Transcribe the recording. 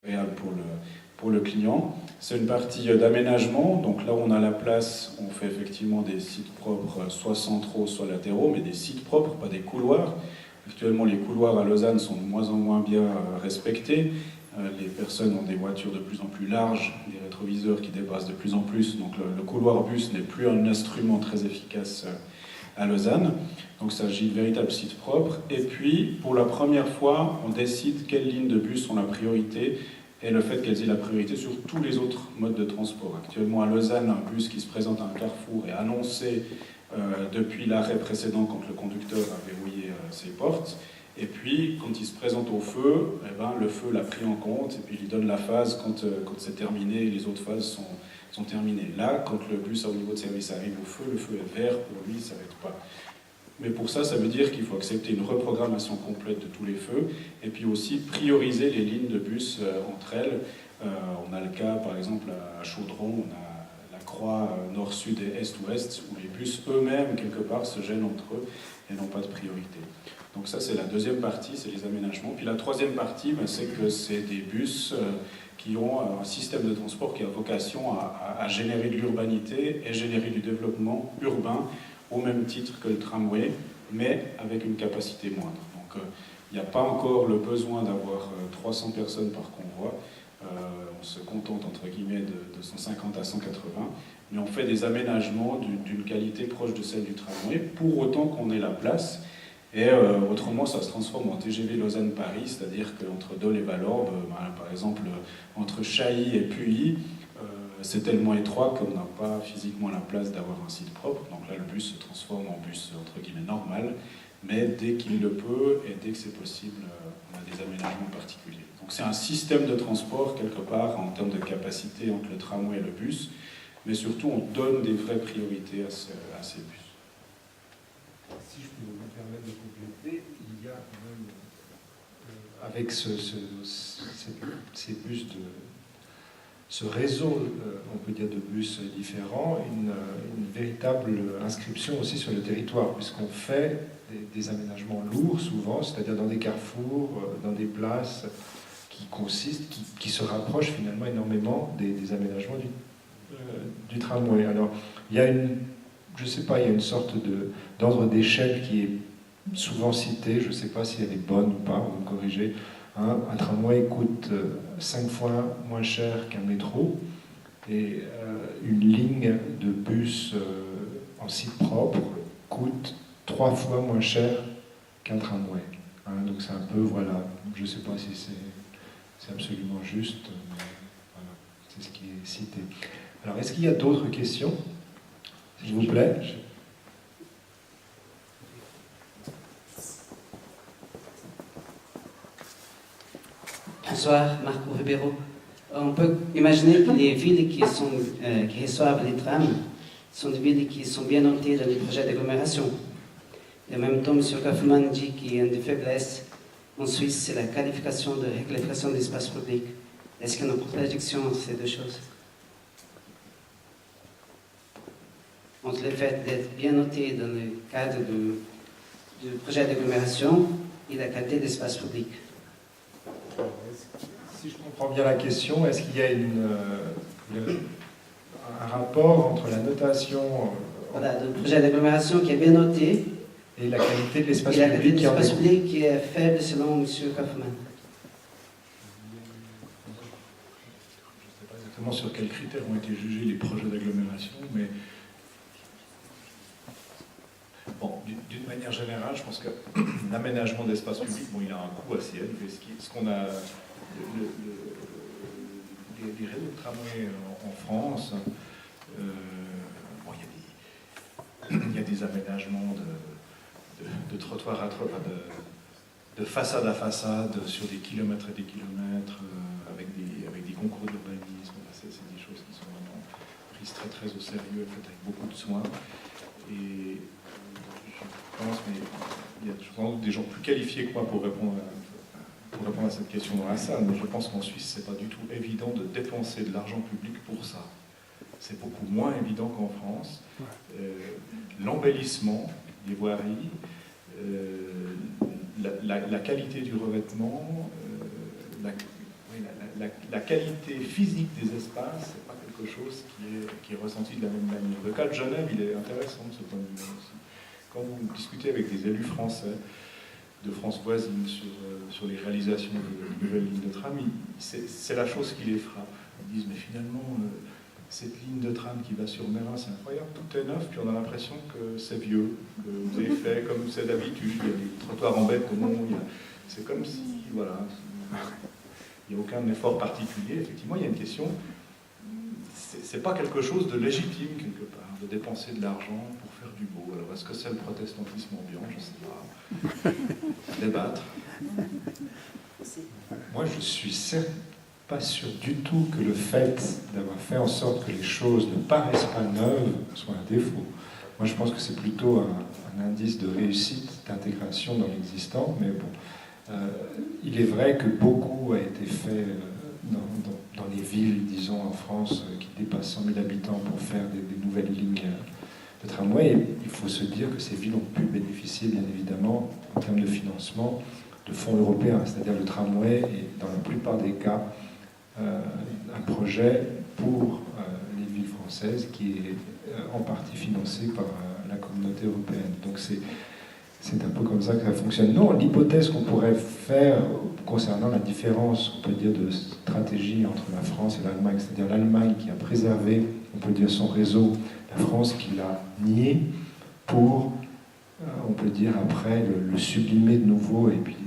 agréable pour le client. C'est une partie d'aménagement, donc là où on a la place, on fait effectivement des sites propres, soit centraux, soit latéraux, mais des sites propres, pas des couloirs. Actuellement, les couloirs à Lausanne sont de moins en moins bien respectés. Les personnes ont des voitures de plus en plus larges, des rétroviseurs qui dépassent de plus en plus, donc le couloir bus n'est plus un instrument très efficace à Lausanne. Donc il s'agit de véritables sites propres. Et puis, pour la première fois, on décide quelles lignes de bus ont la priorité et le fait qu'elles aient la priorité sur tous les autres modes de transport. Actuellement, à Lausanne, un bus qui se présente à un carrefour est annoncé depuis l'arrêt précédent quand le conducteur a verrouillé ses portes. Et puis, quand il se présente au feu, eh ben, le feu l'a pris en compte et puis il lui donne la phase quand c'est terminé et les autres phases sont terminées. Là, quand le bus au niveau de service arrive au feu, le feu est vert, pour lui, il ne s'arrête pas. Mais pour ça, ça veut dire qu'il faut accepter une reprogrammation complète de tous les feux et puis aussi prioriser les lignes de bus entre elles. On a le cas, par exemple, à Chaudron, on a la croix nord-sud et est-ouest, où les bus eux-mêmes, quelque part, se gênent entre eux et n'ont pas de priorité. Donc ça, c'est la deuxième partie, c'est les aménagements. Puis la troisième partie, c'est que c'est des bus qui ont un système de transport qui a vocation à générer de l'urbanité et générer du développement urbain au même titre que le tramway, mais avec une capacité moindre. Donc il n'y a pas encore le besoin d'avoir 300 personnes par convoi. On se contente, entre guillemets, de 150 à 180, mais on fait des aménagements d'une qualité proche de celle du tramway, pour autant qu'on ait la place. Et autrement, ça se transforme en TGV Lausanne-Paris, c'est-à-dire qu'entre Dole et Valorbe, par exemple, entre Chailly et Puy, c'est tellement étroit qu'on n'a pas physiquement la place d'avoir un site propre. Donc là, le bus se transforme en bus, entre guillemets, normal. Mais dès qu'il le peut et dès que c'est possible, on a des aménagements particuliers. Donc c'est un système de transport, quelque part, en termes de capacité entre le tramway et le bus. Mais surtout, on donne des vraies priorités à ces bus. Si je peux me permettre de compléter, il y a quand même, avec ces bus ce réseau, on peut dire, de bus différents, une véritable inscription aussi sur le territoire, puisqu'on fait des aménagements lourds souvent, c'est-à-dire dans des carrefours, dans des places qui se rapprochent finalement énormément des aménagements du tramway. Alors, il y a je ne sais pas, il y a une sorte d'ordre d'échelle qui est souvent cité, je ne sais pas si elle est bonne ou pas, vous me corrigez. Un tramway coûte 5 fois moins cher qu'un métro, et une ligne de bus en site propre coûte 3 fois moins cher qu'un tramway. Donc c'est un peu, voilà, je ne sais pas si c'est absolument juste, mais voilà, c'est ce qui est cité. Alors, est-ce qu'il y a d'autres questions ? S'il vous plaît. Bonsoir, Marco Ribeiro. On peut imaginer que les villes qui reçoivent les trams sont des villes qui sont bien notées dans les projets d'agglomération. Et en même temps, M. Kaufmann dit qu'il y a une faiblesse en Suisse, c'est la qualification de réqualification de l'espace public. Est-ce qu'il y a une contradiction entre ces deux choses ? Entre le fait d'être bien noté dans le cadre du projet d'agglomération et la qualité de l'espace public. Si je comprends bien la question, est-ce qu'il y a un rapport entre la notation voilà, le projet d'agglomération qui est bien noté et la qualité de l'espace public, public, la qualité de l'espace public qui est faible selon M. Kaufmann? Je ne sais pas exactement sur quels critères ont été jugés les projets d'agglomération, mais bon, d'une manière générale, je pense que l'aménagement d'espace public, bon, il a un coût assez élevé. Ce qu'on a, les réseaux de tramway en France, bon, il y a des aménagements de trottoirs à trottoir, de façade à façade sur des kilomètres et des kilomètres, avec des concours d'urbanisme. C'est des choses qui sont vraiment prises très très au sérieux, faites avec beaucoup de soin. Et je pense, mais il y a sans doute des gens plus qualifiés que moi pour répondre à cette question dans la salle, mais je pense qu'en Suisse, c'est pas du tout évident de dépenser de l'argent public pour ça. C'est beaucoup moins évident qu'en France. L'embellissement des voiries, la qualité du revêtement, la qualité physique des espaces, c'est pas quelque chose qui est ressenti de la même manière. Le cas de Genève, il est intéressant de ce point de vue aussi. Quand vous discutez avec des élus français de France voisine sur les réalisations de nouvelles lignes de tram, c'est la chose qui les frappe. Ils disent, mais finalement, cette ligne de tram qui va sur Mérin, c'est incroyable, tout est neuf, puis on a l'impression que c'est vieux, que vous avez fait comme c'est d'habitude, il y a des trottoirs en béton, c'est comme si, voilà, il n'y a aucun effort particulier. Effectivement, il y a une question, c'est pas quelque chose de légitime quelque part, de dépenser de l'argent pour faire du beau. Alors est-ce que c'est le protestantisme ambiant? Je ne sais pas. Débattre. Moi, je suis pas sûr du tout que le fait d'avoir fait en sorte que les choses ne paraissent pas neuves soit un défaut. Moi, je pense que c'est plutôt un indice de réussite, d'intégration dans l'existant, mais bon, il est vrai que beaucoup a été fait dans les villes, disons, en France, qui dépassent 100 000 habitants pour faire des nouvelles lignes de tramway. Et il faut se dire que ces villes ont pu bénéficier, bien évidemment, en termes de financement, de fonds européens. C'est-à-dire le tramway est, dans la plupart des cas, un projet pour les villes françaises qui est en partie financé par la communauté européenne. Donc c'est un peu comme ça que ça fonctionne. Non, l'hypothèse qu'on pourrait faire concernant la différence, on peut dire, de stratégie entre la France et l'Allemagne, c'est-à-dire l'Allemagne qui a préservé, on peut dire, son réseau, la France qui l'a nié pour, on peut dire, après le sublimer de nouveau et puis